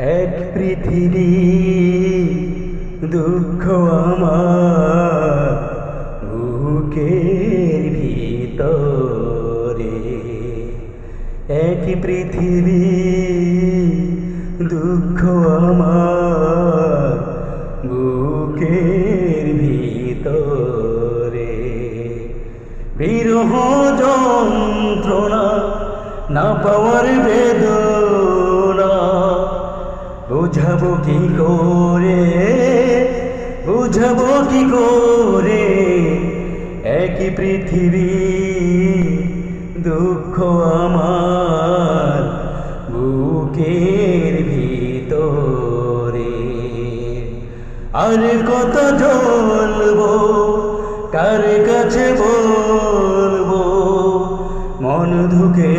এক পৃথিবী দুঃখ আমার বুকের ভিতরে, এক পৃথিবী দুঃখ আমার বুকের ভিতরে। বিরহ যন্ত্রণা না পাওয়ার বেদনা বুঝাবো কি করে, বুঝাবো কি করে। একই পৃথিবী দুঃখ আমার বুকের ভিতরে। আর কত জ্বলবো, কার কাছে বলবো, মন ধুকে